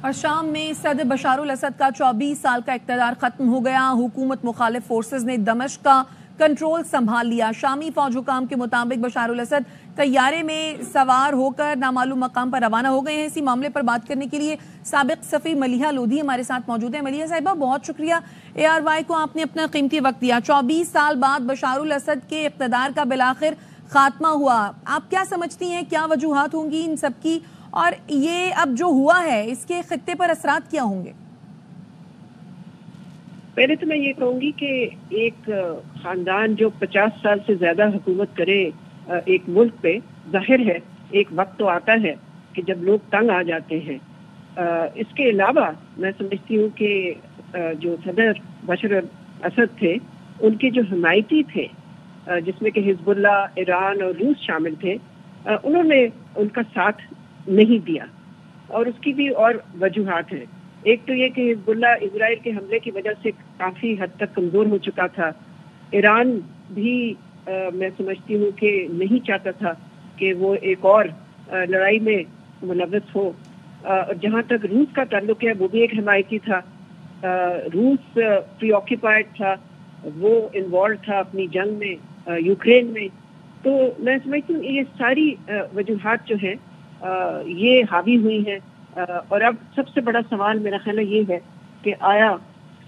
اور شام میں صدر بشار الاسد کا 24 سال کا اقتدار ختم ہو گیا. حکومت مخالف فورسز نے دمشق کا کنٹرول سنبھال لیا. شامی فوج حکام کے مطابق بشار الاسد طیارے میں سوار ہو کر نامعلوم مقام پر روانہ ہو گئے ہیں. اسی معاملے پر بات کرنے کے لیے سابق سفیر ملیحہ لودھی ہمارے ساتھ موجود ہیں. ملیحہ صاحبہ، بہت شکریہ ARY کو آپ نے اپنا قیمتی وقت دیا. 24 سال بعد بشار الاسد کے اقتدار کا بالآخر خاتمہ ہوا. آپ کیا سمجھتی ہیں، کیا وجوہات ہوں گی ان سب کی، اور یہ اب جو ہوا ہے اس کے خطے پر اثرات کیا ہوں گے؟ پہلے تو میں یہ کہوں گی کہ ایک خاندان جو 50 سال سے زیادہ حکومت کرے ایک ملک پہ، ظاہر ہے ایک وقت تو آتا ہے کہ جب لوگ تنگ آ جاتے ہیں. اس کے علاوہ میں سمجھتی ہوں کہ جو صدر بشار الاسد تھے، ان کے جو حمایتی تھے جس میں کہ حزب اللہ، ایران اور روس شامل تھے، انہوں نے ان کا ساتھ نہیں دیا. اور اس کی بھی اور وجوہات ہیں. ایک تو یہ کہ حزب اللہ اسرائیل کے حملے کی وجہ سے کافی حد تک کمزور ہو چکا تھا. ایران بھی میں سمجھتی ہوں کہ نہیں چاہتا تھا کہ وہ ایک اور لڑائی میں ملوث ہو. جہاں تک روس کا تعلق ہے، وہ بھی ایک حمایتی تھا. روس پری آکیپائڈ تھا، وہ انوالو تھا اپنی جنگ میں یوکرین میں. تو میں سمجھتی ہوں یہ ساری وجوہات جو ہیں یہ حاوی ہوئی ہیں. اور اب سب سے بڑا سوال میرا خیال ہے یہ ہے کہ آیا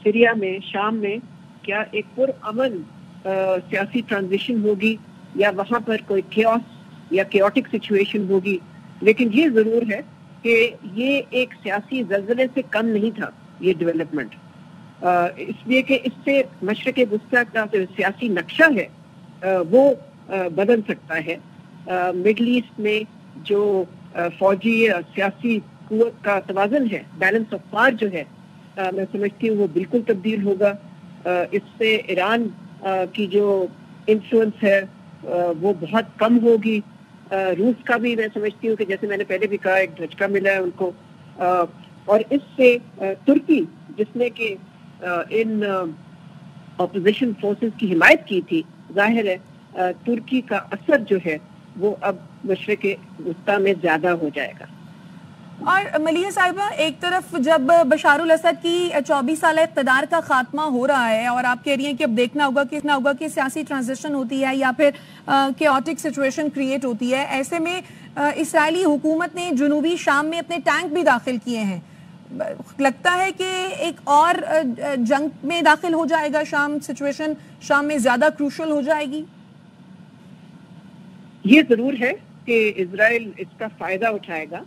سیریا میں، شام میں کیا ایک پرامن سیاسی ٹرانزیشن ہوگی، یا وہاں پر کوئی کیوس یا کیوٹک سچویشن ہوگی. لیکن یہ ضرور ہے کہ یہ ایک سیاسی زلزلے سے کم نہیں تھا یہ ڈیولپمنٹ، اس لیے کہ اس سے مشرق وسطیٰ کا جو سیاسی نقشہ ہے وہ بدل سکتا ہے. مڈل ایسٹ میں جو فوجی سیاسی قوت کا توازن ہے، بیلنس آف پاور جو ہے، میں سمجھتی ہوں وہ بالکل تبدیل ہوگا. اس سے ایران کی جو انفلوئنس ہے وہ بہت کم ہوگی. روس کا بھی میں سمجھتی ہوں کہ جیسے میں نے پہلے بھی کہا ایک دھچکا ملا ہے ان کو. اور اس سے ترکی، جس نے کہ ان اپوزیشن فورسز کی حمایت کی تھی، ظاہر ہے ترکی کا اثر جو ہے وہ اب مشرق وسطیٰ میں زیادہ ہو جائے گا. اور ملیحہ صاحبہ، ایک طرف جب بشار الاسد کی 24 سالہ اقتدار کا خاتمہ ہو رہا ہے اور آپ کہہ رہی ہیں کہ اب دیکھنا ہوگا کہ سیاسی ٹرانزیشن ہوتی ہے یا پھر کیوٹک سچویشن کریٹ ہوتی ہے، ایسے میں اسرائیلی حکومت نے جنوبی شام میں اپنے ٹینک بھی داخل کیے ہیں. لگتا ہے کہ ایک اور جنگ میں داخل ہو جائے گا سچویشن شام میں زیادہ کروشل ہو جائے گی؟ یہ ضرور ہے کہ اسرائیل اس کا فائدہ اٹھائے گا،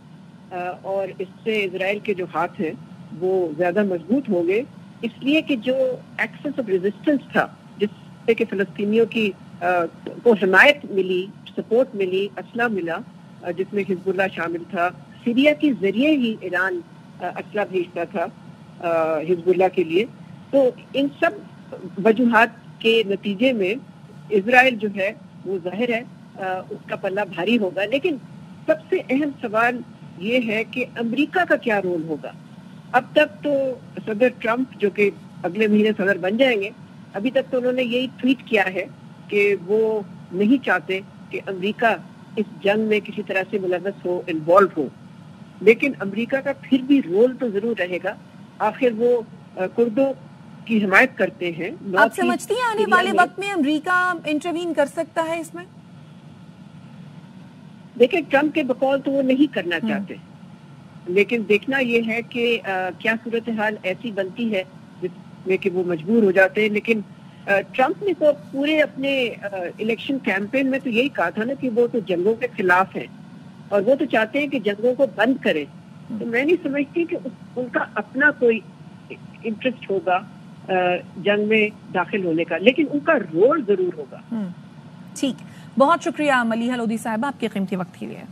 اور اس سے اسرائیل کے جو ہاتھ ہیں وہ زیادہ مضبوط ہوں گے. اس لیے کہ جو ایکسس آف ریزسٹنس تھا، جس سے کہ فلسطینیوں کی کو حمایت ملی، سپورٹ ملی، اسلحہ ملا، جس میں حزب اللہ شامل تھا. سیریا کے ذریعے ہی ایران اسلحہ بھیجتا تھا حزب اللہ کے لیے. تو ان سب وجوہات کے نتیجے میں اسرائیل جو ہے وہ ظاہر ہے اس کا پلہ بھاری ہوگا. لیکن سب سے اہم سوال یہ ہے کہ امریکہ کا کیا رول ہوگا. اب تک تو صدر ٹرمپ، جو کہ اگلے مہینے صدر بن جائیں گے، ابھی تک تو انہوں نے یہی ٹویٹ کیا ہے کہ وہ نہیں چاہتے کہ امریکہ اس جنگ میں کسی طرح سے ملوث ہو، انوالو ہو. لیکن امریکہ کا پھر بھی رول تو ضرور رہے گا. آخر وہ کردوں کی حمایت کرتے ہیں. آپ سمجھتی ہیں آنے والے وقت میں امریکہ انٹروین کر سکتا ہے اس میں؟ دیکھیں، ٹرمپ کے بقول تو وہ نہیں کرنا چاہتے، لیکن دیکھنا یہ ہے کہ کیا صورتحال ایسی بنتی ہے جس میں کہ وہ مجبور ہو جاتے ہیں. لیکن ٹرمپ نے تو پورے اپنے الیکشن کیمپین میں تو یہی کہا تھا نا کہ وہ تو جنگوں کے خلاف ہیں اور وہ تو چاہتے ہیں کہ جنگوں کو بند کریں. تو میں نہیں سمجھتی کہ ان کا اپنا کوئی انٹرسٹ ہوگا جنگ میں داخل ہونے کا، لیکن ان کا رول ضرور ہوگا. ٹھیک، بہت شکریہ ملیحہ لودھی صاحبہ آپ کے قیمتی وقت کے لیے.